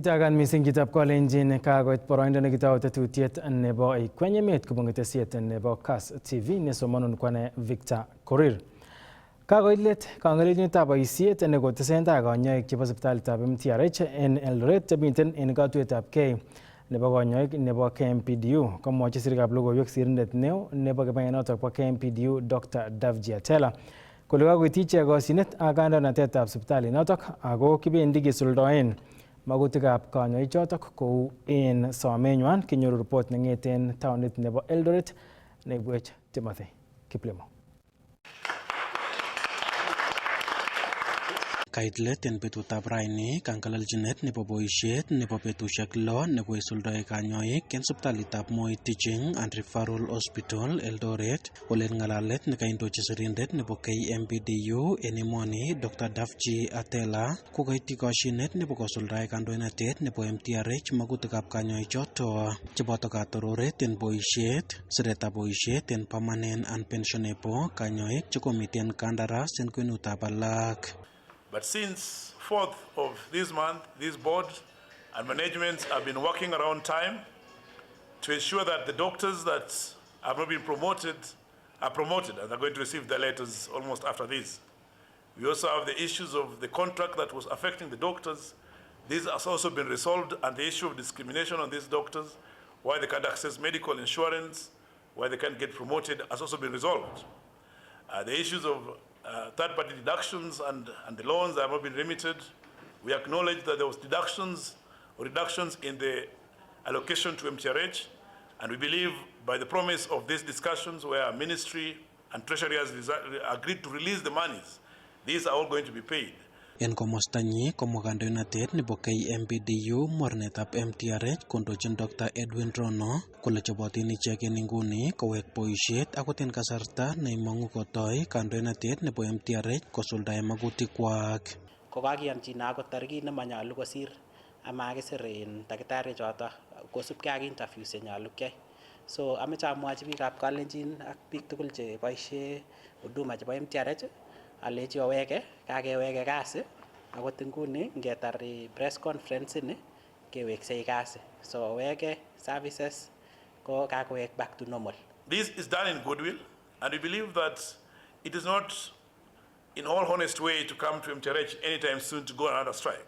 Itagan missing kitab Kolenjin kagoit poroindo nekitau tetutiet nebo Ikweny Emet kobun ketesiet nebo Kass TV nesomonun kwane Victor Korir. Kagoit let kang'elelindetab boisiet nekotesentai konyoik chebo sipitalitab MTRH en Eldoret chemiten en katuiyetabkei nebo konyoik nebo KMPDU komwochi sirikab logoiwek sirindet neo nebo kibagengenotok bo KMPDU Dr. Davji Atela kole kakoit ichek kosyinet ak kandoinatetab sipitalinotok ako kibendi kisuldoen magutikab kanyoichotok kou en somenywan. Kinyoru report neng'eten taonit nebo Eldoret neibwech Timothy Kiplemo. Kait let en betutab raini kangalalchinet nebo boisiet nebo betusiek lo nebo isuldoe kanyoik en sipitalitab Moi Teaching and Referral Hospital Eldoret ole ng'alalet nekaindochi sirindet nebo KMPDU en emoni Dr. Davji Atela kokaiti kosyinet nebo kosuldae kandoinatet nebo MTRH magutikab kanyoichoto cheboto katororet en boisiet, siretab boisiet en permanent and pensionable kanyoik chekomiten kandaras en kwenutab alak. But since 4th of this month, this board and management have been working around time to ensure that the doctors that have not been promoted are promoted, and they're going to receive their letters almost after this. We also have the issues of the contract that was affecting the doctors. This has also been resolved, and the issue of discrimination on these doctors, why they can't access medical insurance, why they can't get promoted, has also been resolved. The issues of third-party deductions and the loans that have not been remitted. We acknowledge that there was deductions or reductions in the allocation to MTRH, and we believe by the promise of these discussions where our ministry and treasury has agreed to release the monies, these are all going to be paid. En komostanyi komwa kandoinatet nebo KMPDU mornetab MTRH kondochin Dr. Edwin Rono kole chobotin ichek en inguni kowek boisiet akot en kasarta neimong'u kotoi kandoinatet nebo MTRH kosuldae magutikwak. Kokakiyonjin akot tarikit nemanyolu kosir amakisir en takitari choto kosubkei ak interviews chenyolu kyai. So ameche amwachi biikab Kalenjin ak biik tugul cheboisie huduma chebo MTRH alechi oweke kakeweke kasi akot inguni ngetar press conference ini keweksei kasi. So oweke services ko kakowek back to normal. This is done in goodwill, and we believe that it is not in all honest way to come to MTRH anytime soon to go on another strike.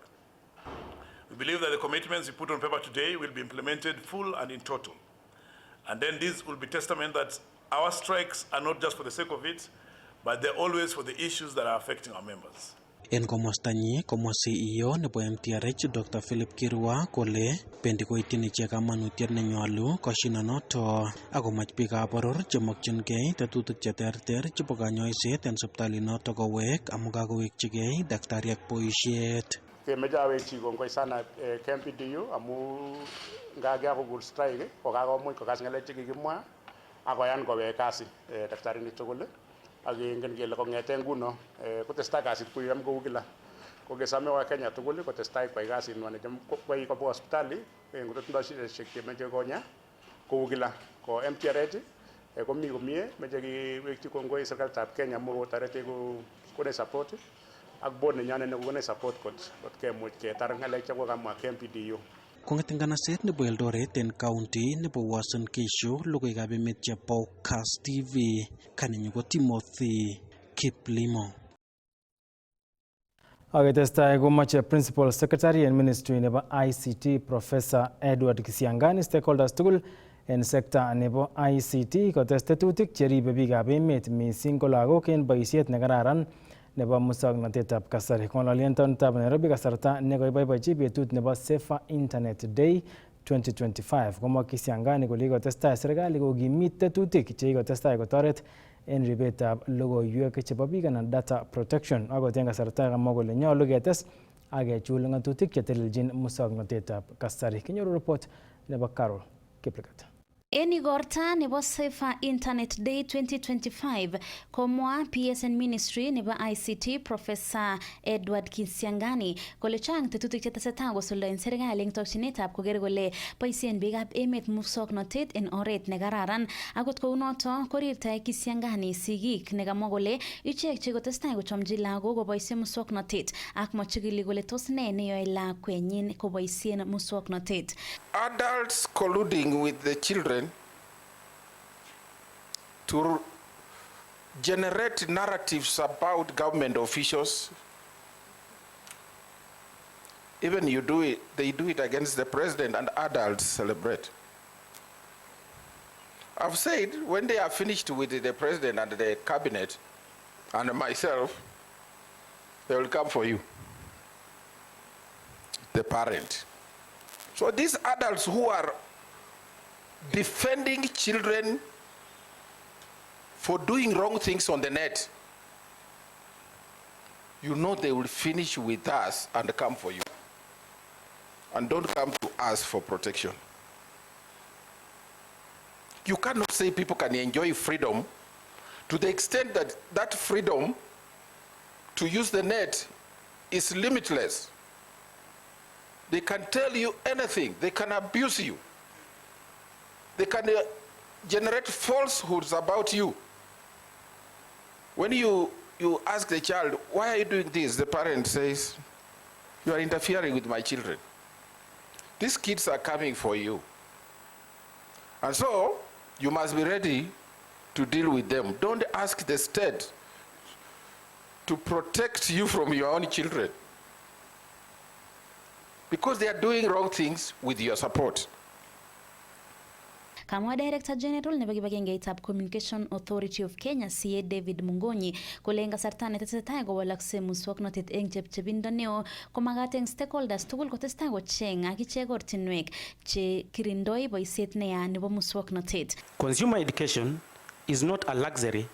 We believe that the commitments we put on paper today will be implemented full and in total. And then this will be testament that our strikes are not just for the sake of it, but they're always for the issues that are affecting our members. En komostanyi komwa CEO nebo MTRH Dr. Philip Kirwa kole bendi koityin ichek kamanutiet nenyolu koshinanoto akomach biikab boror chemokyingei tetutik cheterter chebo kanyoiset en sipitalinoto kowek amu kakowekchigei daktari ak boisiet. Kemeche awekchi kongoi sana KMPDU amu ngakakobur strike kokakomuch kokas ng'alek chekikimwa akoyan kowek kasi daktarinik tugul ak ingen kele kong'ete nguno kotestai kasit kou kila. Kokesome wa Kenya tugul kotestai kwai kasinwa necham kwai kobwa hospitali ngotindoi shideshek chemeche konya kou kila. Ko MTRH komi komie, meche kewekchi kongoi serikalitab Kenya amu kotoreti kokonech support ak board nenyonet nekokonech support kot kemuch ketar ng'alek chekokamwa KMPDU. Kong'eten nganaset nebo Eldoret en county nebo Uasin Gishu, logoiwekab emet chebo Kass TV, kaninyu ko Timothy Kiplemo. Aketestai komoche Principal Secretary en Ministry nebo ICT Professor Edward Kisiangani stakeholders tugul en sekta nebo ICT kotes tetutik cheribe biikab emet missing ko lagok en boisiet nekararan nebo musoknotetab kasari. Ng'ololien taonitab Nairobi kasarta nekoiboibochi betut nebo Safer Internet Day 2025 komwa Kisiangani kole kikotestai serikali kokimit tetutik chekikotestai kotoret en ribetab logoiwek chebo biik anan data protection. Akot en kasarta kamwa kole nyolu ketes ak kechul ng'atutik chetelelchin musoknotetab kasari. Kinyoru report nebo Carol Kipligat. En igorta nebo Safer Internet Day 2025 komwa PSN Ministry nebo ICT Professor Edward Kisiangani kole chang tetutik chetesetai kosuldaen serikali eng tokyinetab koker kole boisien biikab emet musoknotet en oret nekararan. Akot kounoto korirta Kisiangani sigik nekamwa kole ichek chekotestai kochomchi lagok koboisien musoknotet ak machikili kole tos ne neyoe lakwenyin koboisien musoknotet. Adults colluding with the children to generate narratives about government officials. Even they do it against the president, and adults celebrate. I've said when they are finished with the president and the cabinet and myself, they will come for you, the parent. So these adults who are defending children for doing wrong things on the net, you know they will finish with us and come for you. And don't come to us for protection. You cannot say people can enjoy freedom to the extent that that freedom to use the net is limitless. They can tell you anything. They can abuse you. They can generate falsehoods about you. When you ask the child, why are you doing this? The parent says, you are interfering with my children. These kids are coming for you. And so, you must be ready to deal with them. Don't ask the state to protect you from your own children, because they are doing wrong things with your support. Kamwa Director General nebo kibagengeitab Communication Authority of Kenya CA David Mungonyi kole eng kasarta netesetai kowalakse muswoknotet eng chepchebindo neo komagat eng stakeholders tugul kotestai kocheng ak ichek ortinwek che kirindoi boisiet neya nebo muswoknotet. Consumer education is not a luxury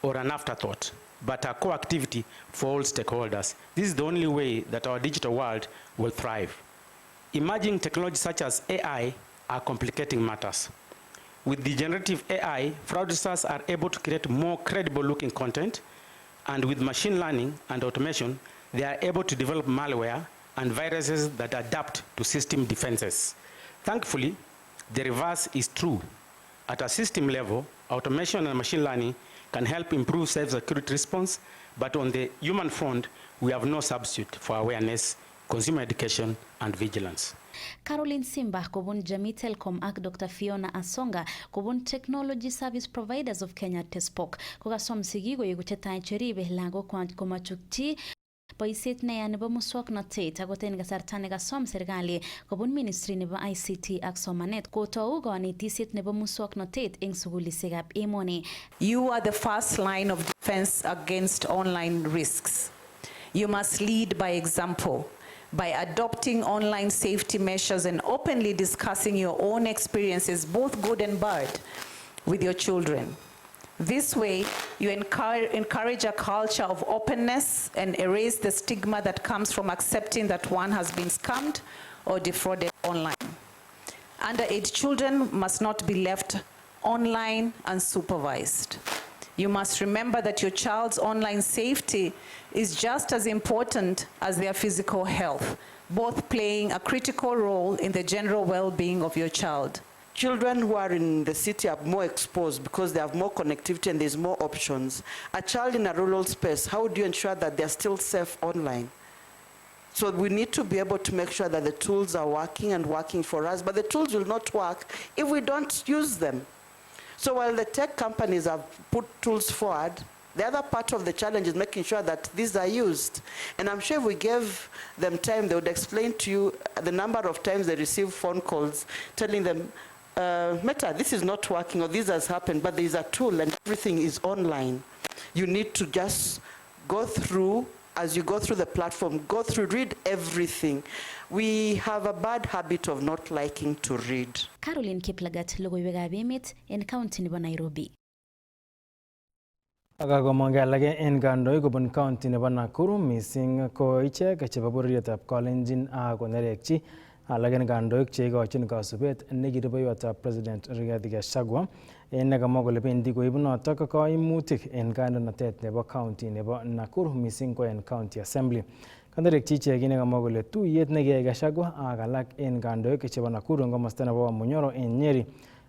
or an afterthought, but a core activity for all stakeholders. This is the only way that our digital world will thrive. Emerging technologies such as AI are complicating matters. With the generative AI, fraudsters are able to create more credible-looking content, and with machine learning and automation, they are able to develop malware and viruses that adapt to system defenses. Thankfully, the reverse is true. At a system level, automation and machine learning can help improve cybersecurity response, but on the human front, we have no substitute for awareness, consumer education, and vigilance. Caroline Simba kobun Jamii Telcom ak Dr. Fiona Asonga kobun Technology Service Providers of Kenya TESPOC kokasom sigik koyeku chetai cheribe lagokwak komachutyi boisiet neya nebo muswoknotet akot en kasarta nekasom serikali kobun Ministry nebo ICT ak somanet kotou konetisiet nebo muswoknotet eng sugulisiekab emoni. You are the first line of defense against online risks. You must lead by example, by adopting online safety measures and openly discussing your own experiences, both good and bad, with your children. This way, you encourage a culture of openness and erase the stigma that comes from accepting that one has been scammed or defrauded online. Underage children must not be left online unsupervised. You must remember that your child's online safety is just as important as their physical health, both playing a critical role in the general well-being of your child. Children who are in the city are more exposed because they have more connectivity and there's more options. A child in a rural space, how do you ensure that they're still safe online? So we need to be able to make sure that the tools are working and working for us, but the tools will not work if we don't use them. So while the tech companies have put tools forward, the other part of the challenge is making sure that these are used. And I'm sure if we gave them time, they would explain to you the number of times they receive phone calls telling them, Meta, this is not working, or this has happened, but there is a tool and everything is online. You need to just go through, as you go through the platform, go through, read everything. We have a bad habit of not liking to read. Caroline Kiplagat, logoiwekab emet en county nebo Nairobi. Akakomongei alage en kandoik kobun county nebo Nakuru missing ko ichek chebo bororietab Kalenjin ak konerekchi alak en kandoik cheikochin kasubet nekirubeiwotab President Rigathi Gachagua nekamwa kole bendi koibu notok koimutik en kandoinatet nebo county nebo Nakuru missing ko en county assembly. Kandoik ichek nekamwa kole tuyet nekiyai Gachagua ak alak en kandoik chebo Nakuru en komosta nebo Munyoro en Nyeri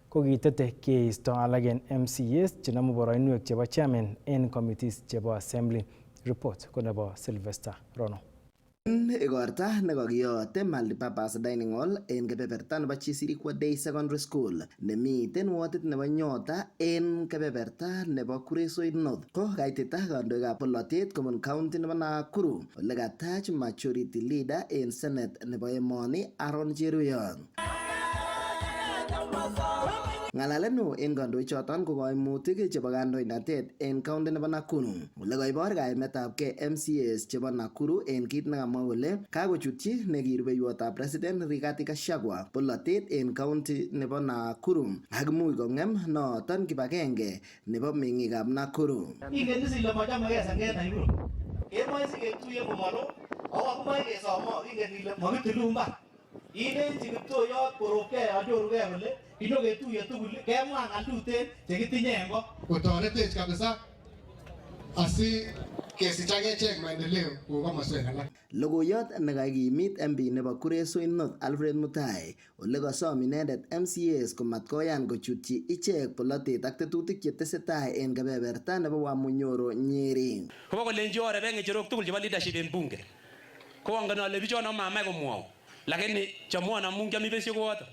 ko kitete keisto alak en MCAs chenomu boroinwek chebo chairman en committees chebo assembly. Report ko nebo Sylvester Rono. Igorta nekokiyoote multipurpose dining hall en kebeberta nebo Chisirikwa Day Secondary School nemiten wardit nebo Nyota en kebeberta nebo Kuresoi North ko kaitita kandoikab polotet kobun county nebo Nakuru ole katach majority leader en Senate nebo emoni Aaron Cheruyot. Ngalalet neo en kandoichoton ko koimutik chebo kandoinatet en county nebo Nakuru ole koibor kaimetabgei MCAs chebo Nakuru en kit nekamwa kole kakochutyi nekirubeiwotab President Rigathi Gachagua polotet en county nebo Nakuru ak imuch kong'em noton kibagenge nebo meng'ikab Nakuru. Ingen ile machamegei senget Nakuru. Kemoe siketuye komalo ako kakimoe kesomo ingen ile makitilu mbar. Ilenji kiptoyot korobgei anyorugei kole inyoketuye tugul kemwa ng'al tuten chekitinye en ko. Kotoretech kabisa asi kesich agechek maendeleo kou komoswek alak. Logoiyot nekakimit MP nebo Kuresoi North Alfred Mutai ole kosom inendet MCAs komatkoyan kochutyi ichek polotet ak tetutik chetesetai en kebeberta nebo Wamunyoro Nyeri. Kobo kolenji orebe ng'echerok tugul chebo leadership en bunge. Ko angen ale bichono mamach komwou. Lakini chamwon amun kiami besyo koyoto.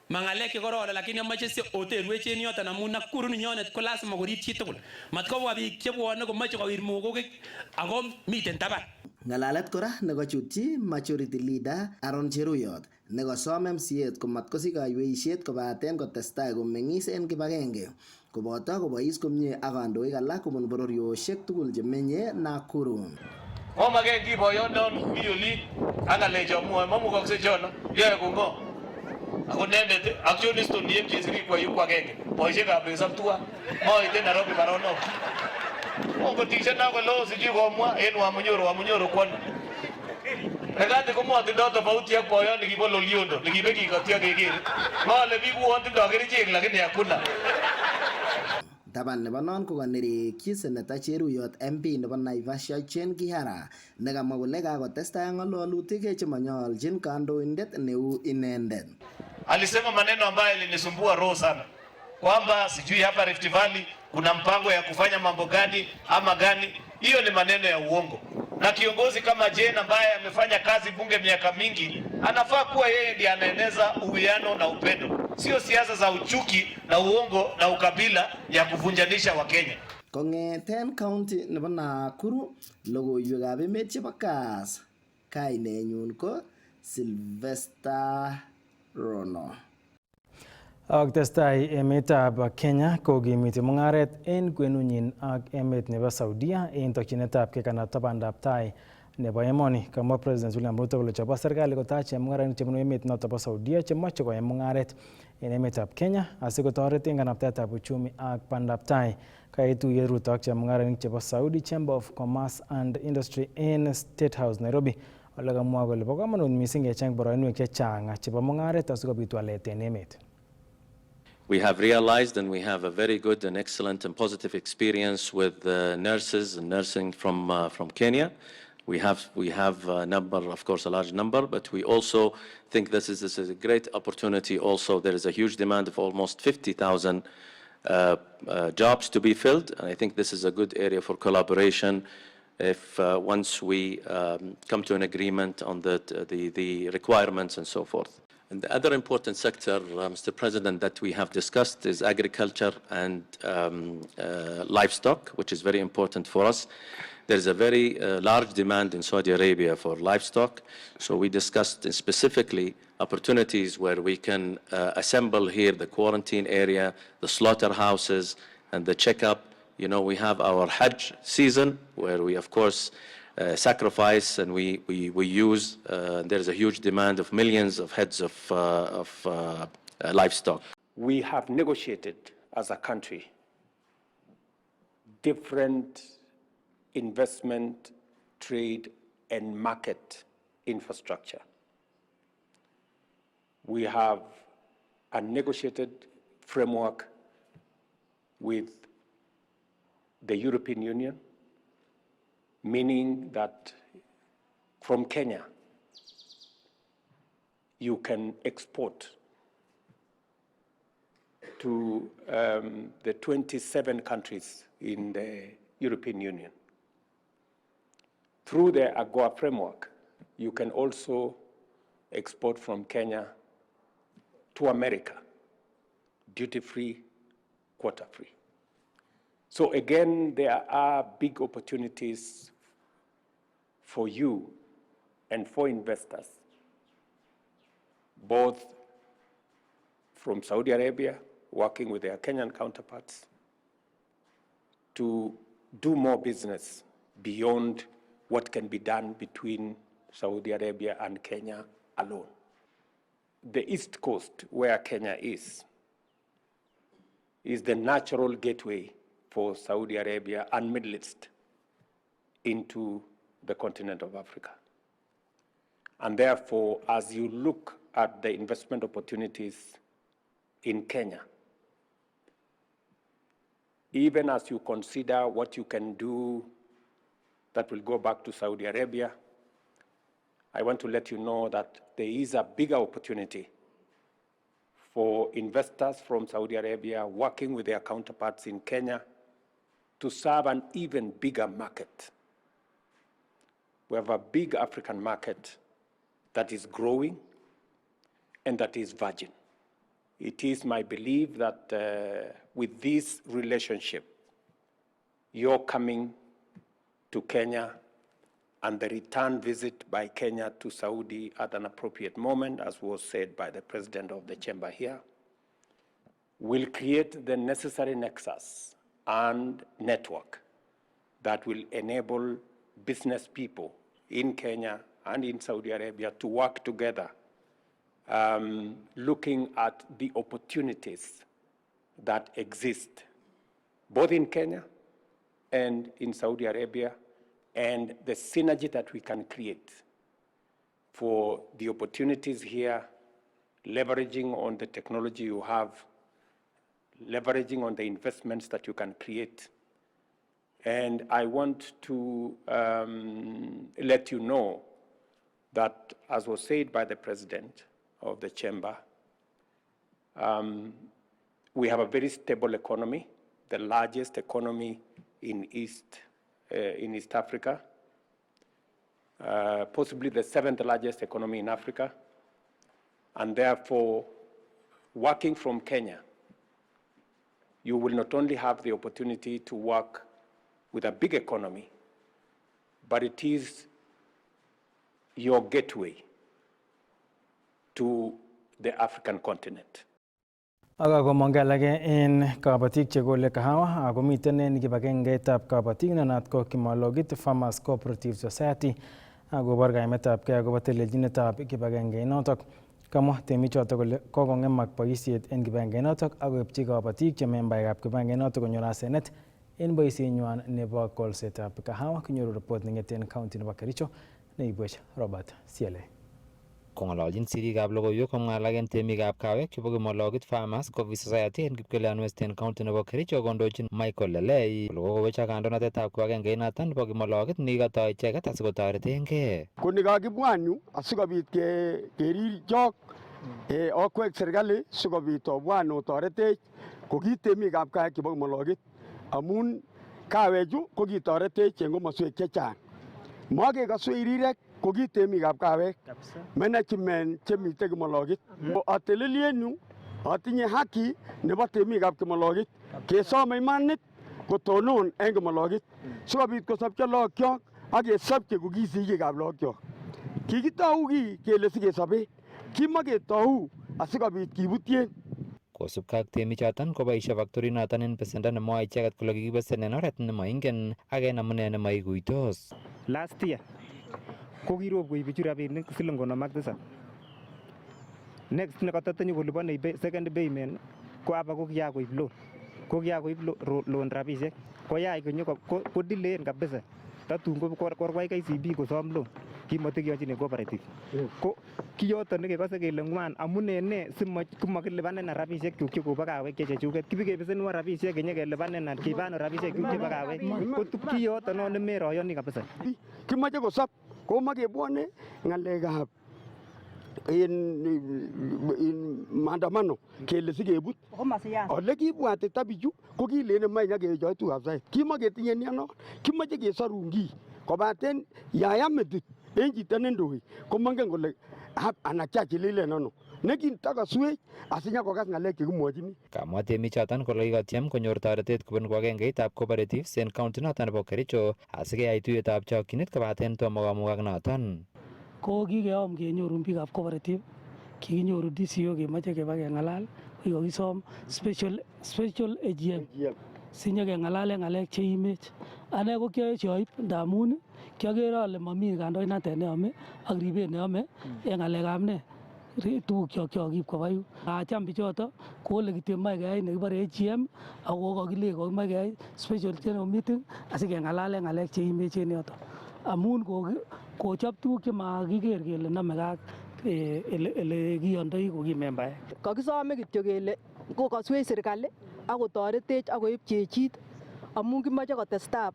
Mangalek chekororon lakini amache si otelwech en yoton amun Nakuru ninyonet ko lazima korib chitugul. Matkobwa biik chebwone komoche kowir mogokik ako miten taban. Ngalalet kora nekochutyi majority leader Aaron Cheruyot nekosom MCA komatkosich kayweisiet kobaten kotestai komeng'is en kibagenge koboto kobois komie ak kandoik alak kobun bororiosiek tugul chemenye Nakuru. Omage ki boyondon mi oli angalecho mwoe mamukokse chono yoe kongo. Ako nendet actionist ndiye Chisirikwa yuko agenge. Boisiekab resop tua moite Nairobi baronok. Ongotishe nako leo sijui komwa en Wamunyoro kwani. Nekati komotindo tofauti ak boyot nekibo Loliondo nekibe kikotyo keker. Ngole biik kotindo kerichek lakini hakuna. Taban nebo non ko kanerekyi Senator Cheruyot MP nebo Naivasha Chen Kihara nekamwa kole kakotestai ng'ololutik chemonyolchin kandoindet neu inendet. Alisema maneno ambayo ilinisumbua roho sana kwamba sijui hapa Rift Valley kuna mpango ya kufanya mambo gani ama gani. Hiyo ni maneno ya uongo, na kiongozi kama Jen ambaye amefanya kazi bunge miaka mingi anafaa kuwa yeye ndiye anaeneza uwiano na upendo, sio siasa za uchuki na uongo na ukabila ya kuvunjanisha Wakenya. Kong'eten county nebo Nakuru logoiwekab emet chebo Kass, kainenyun ko Sylvester Rono. Ak testai emetab Kenya kokimiti mung'aret en kwenunyin ak emet nebo Saudia en tokyinetab kekanapta bandab tai nebo emoni. Kamwa President William Ruto kole chebo serikali kotach chemung'arainik chebunu emet noton bo Saudia chemoche koyai mung'aret en emetab Kenya asikotoret en kanaptaetab uchumi ak bandab tai. Kaituye Ruto ak chemung'arainik chebo Saudi Chamber of Commerce and Industry en State House Nairobi. Ole kamwa kole bo komonut missing kecheng boroinwek chechang chebo mung'aret asikobit walet en emet. We have realized and we have a very good and excellent and positive experience with nurses and nursing from Kenya. We have a number, of course, a large number, but we also think this is a great opportunity. Also, there is a huge demand of almost 50,000 jobs to be filled, and I think this is a good area for collaboration. If once we come to an agreement on the requirements and so forth. And the other important sector, Mr. President, that we have discussed is agriculture and livestock, which is very important for us. There's a very large demand in Saudi Arabia for livestock. So we discussed specifically opportunities where we can assemble here the quarantine area, the slaughterhouses, and the checkup. You know, we have our Hajj season where we, of course, sacrifice and we use, there's a huge demand of millions of heads of livestock. We have negotiated as a country different investment, trade, and market infrastructure. We have a negotiated framework with the European Union, meaning that from Kenya, you can export to the 27 countries in the European Union. Through the AGOA framework, you can also export from Kenya to America, duty-free, quota-free. So again, there are big opportunities for you and for investors, both from Saudi Arabia, working with their Kenyan counterparts, to do more business beyond what can be done between Saudi Arabia and Kenya alone. The East Coast, where Kenya is the natural gateway for Saudi Arabia and Middle East into the continent of Africa. And therefore, as you look at the investment opportunities in Kenya, even as you consider what you can do that will go back to Saudi Arabia, I want to let you know that there is a bigger opportunity for investors from Saudi Arabia working with their counterparts in Kenya to serve an even bigger market. We have a big African market that is growing and that is virgin. It is my belief that with this relationship, your coming to Kenya and the return visit by Kenya to Saudi at an appropriate moment, as was said by the president of the chamber here, will create the necessary nexus and network that will enable business people in Kenya and in Saudi Arabia to work together, looking at the opportunities that exist both in Kenya and in Saudi Arabia, and the synergy that we can create for the opportunities here, leveraging on the technology you have, leveraging on the investments that you can create. And I want to let you know that, as was said by the president of the chamber, we have a very stable economy, the largest economy in East Africa, possibly the 7th largest economy in Africa, and therefore, working from Kenya, you will not only have the opportunity to work with a big economy, but it is your gateway to the African continent. Aga komong alage en kabatik chekole kahawa ako miten en kibagengeitab kabatik nenat ko Kimalogit Farmers Cooperative Society akobor kaimetab kei akobo telelchinetab kibagengeinotok. Kamwa temichotok kole kokong'emak boisiet en kibagengeinotok akoipchi kabatik che membaekab kibagengeinotok konyor asenet en boisienywan nebo kolsetab kahawa. Kinyoru report neng'eten county nebo Kericho neibwech Robert Siele. Kong'ololchin sirikab logoiwek komwa alak en temikab kawek chebo Kimalogit Farmers Cooperative Society en Kipkelion Western County nebo Kericho kondochin Michael Lelei kole kokowechak kandoinatetab kibagengeinatan nebo Kimalogit nekikotoi icheket asikotoretengei. Ko nekakibwan yu asikobit kerir chok okwek serikali sikobit obwan otoretech ko ki temikab kawek chebo Kimalogit amun kawechu ko kitoretech en komoswek chechang. Makekoswe rirek ko ki temikab kawek management chemite Kimalogit. Atelelien yu atinye haki nebo temikab Kimalogit kesome imanit kotonon en Kimalogit sikobit kosopcho lookyok ak kesopche ko ki sigikab lookyok. Kikitou ki kele sikesobe, kimaketou asikobit kibutyen. Kosubkei ak temichoton koboisie factorinoton en besendo nemwoe icheket kole kikibesen en oret nemoingen ak en amune nemoikuitos. Last year ko kirob koib bichu rabinik siling 57. Next nekatatinye kolipone second payment ko aba ko kiakoib loan. Ko kiakoib loan rabisiek. Ko yai konyo ko delay kabisa. Tatun ko korwai KCB kosom loan. kimatikiyonjin cooperative ko kiyoton nekekose kele ngwan amune ne simakilipanen rabisiek chuk chekobo kawek chechuket kibikebesenwa rabisiek kenyekelipanen kibano rabisiek chuk chebo kawek ko kiyoton no nemeroyoni kabisa. Kimache kosop komakebwone ng'alekab in maandamano kele sikebut ole kibwatita bichu ko kilene mai nyakechoi tugab saet kimaketinye niano kimache kesarun kiy kobaten yaya metit en chito nendoi komangen kole anan chachililen ano nekintokoswech asinyakokas ng'alek chekimwochini. Kamwa temichoton kole kikotyem konyor toretet kobun kibagengeitab cooperatives en county noton nebo Kericho asikeyai tuyetab chokchinet kobaten tomo komugak noton. Ko kikeom kenyorun biikab cooperative, kikinyoru DCO kemoche keba keng'alal, kikokisom special AGM sinyekeng'alalen ng'alek cheimech. Ane ko kioyochi oib ndamun kiokere ale momi kandoinatet neyome ak ribet neyome en ng'alekab ne tugukyok chokib koba yu. Acham bichoto ko ole kityo moe keyai nekibore AGM ako kokile kokimoe keyai special general meeting asikeng'alalen ng'alek cheimech en yoto. Amun kochop tuguk chemakiker kele nomegei ak ele kiyondoi ko kimembaek. Kakisome kityo kele kokoswech serikali ak kotoretech ak koib chechit amun kimoche kotestai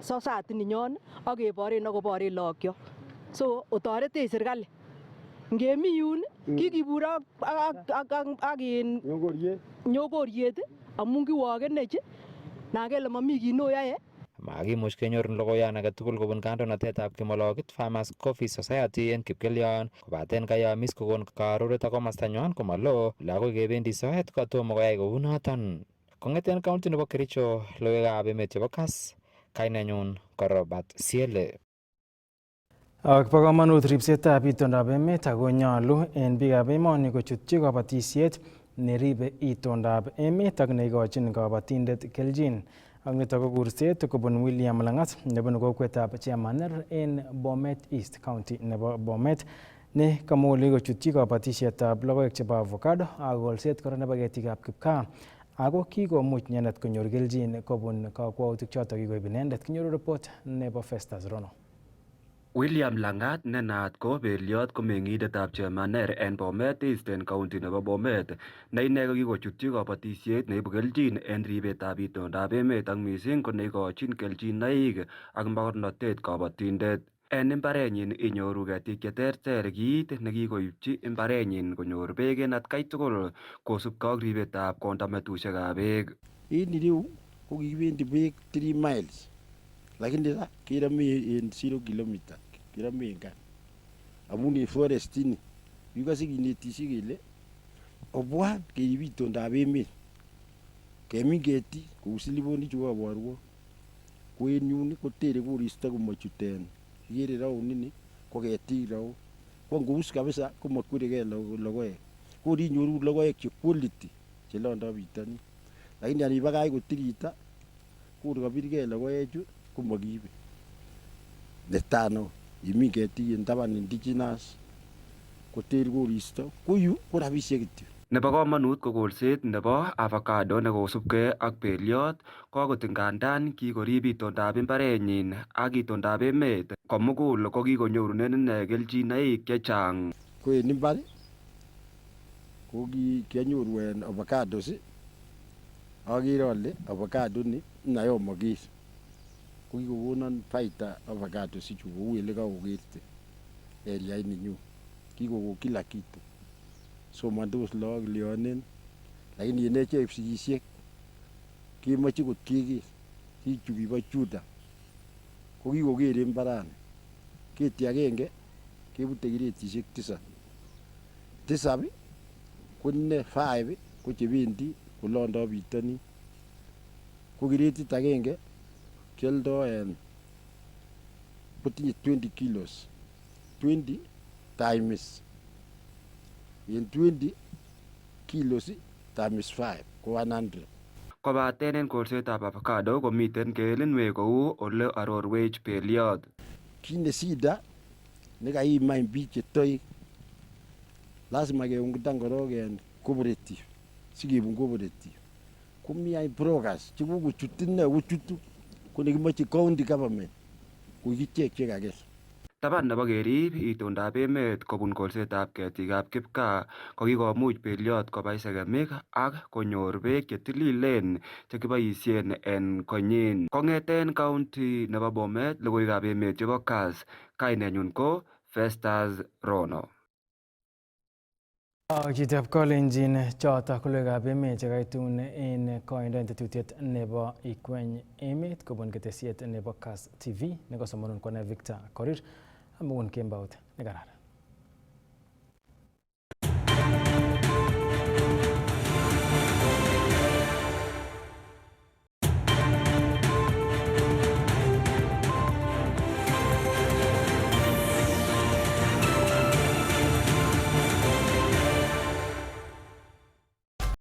society ninyon ak keboren akoboren lagokyo. So otoretech serikali. Ngemi yun kikibur ak nyokoriet amun kiwokenech na kele momi kit noyoe. Makimuch kenyor logoyan age tugul kobun kandoinatetab Kimologit Farmers Coffee Society en Kipkelion kobaten kayomis kokon karoret ak komastanywan komalo lagoi kebendi soet kotomo koyai kou noton. Kong'eten county nebo Kericho logoiwekab emet chebo Kass, kainenyun ko Robert Siele. Bo komonut ripsetab itondab emet ako nyolu en biikab emoni kochutyi kabatisiet neribe itondab emet ak neikochin kabatindet kelchin. Ak nito ko kurset kobun William Langat nebunu kokwetab Chemaner en Bomet East County nebo Bomet ne kamuli kochutyi kabatisietab logoek chebo avocado ak kolset kora nebo ketikab kipkaa ako kikomuch inendet konyor kelchin kobun kakwautik chotok kikoib inendet. Kinyoru report nebo Festus Rono. William Langat ne naat ko beliot ko meng'indetab Chemaner en Bomet East en county nebo Bomet ne ine ko kikochutyi kabatisiet neibu kelchin en ribetab itondab emet ak missing ko neikochin kelchinoik ak mogornotet kabatindet. En imbarenyin inyoru ketik cheterter kiit nekikoipchi imbarenyin konyor beek en atkai tugul kosubkei ak ribetab kondametusiekab beek. En ireyu ko kikibendi beek 3 miles lakini kerome en 0 kilometer kerome en gaa amun en forest ini kikose kinetisye kele obwan kerib itondab emet kemin ketik kou siliponik chu koborwok ko en yun kotere koristo komochuten ikere raun ini ko ketik raun ko ngous kabisa komokweregei logoek ko inyoru logoek che quality chelondo bitonin lakini anibakach kotirita ko kabirgei logoechu komakiibe. Netai no imin ketik en taban indigenous koter koristo ko yu ko rabisiek kityo. Nebo komonut ko kolset nebo avocado nekosubkei ak beliot kokot ngandan kikorib itondab imbarenyin ak itondab emet komugul ko kikonyorunen ine kelchinoik chechang. Ko en imbar ko kianyoru en avocados akere ale avocado ni nayomokis ko kikokonon faida avocados ichu kou ele kakokerte area ininyu kikoko kila kitu somandos lagok lyonen lakini en echek sikisiek kemoche kot keker bichu kibo Juda ko kikoker en mbarani keti agenge kebute kiretisiek 7 ko ne 5 ko chebendi kolondoi bitonin ko kiretit agenge kioldo en kotinye 20 kilos 20 times en 20 kilos times 5 ko 100. Kobaten en kolsetab avocado komiten keelinwek kou ole arorwech beliot. Kit ne shida nekaimany biik chetoik lazima keundan korok en cooperative sikebun cooperative komi any brokers chekokochut ine kochutu ko nekimoche county government ko ichek chekakes. taban nebo kerib itondab emet kobun kolsetab ketikab kipkaa kokikomuch beliot kobai sekemik ak konyor beek chetililen chekiboisien en konyin. Kong'eten county nebo Bomet, logoiwekab emet chebo Kass, kainenyun ko Festus Rono. Chitab kolenjin choto logoiwekab emet chekaitun en koindo en tetutiet nebo Ikweny emet kobun ketesiet nebo Kass TV nekosomonun kone Victor Korir amun kembout nekararan.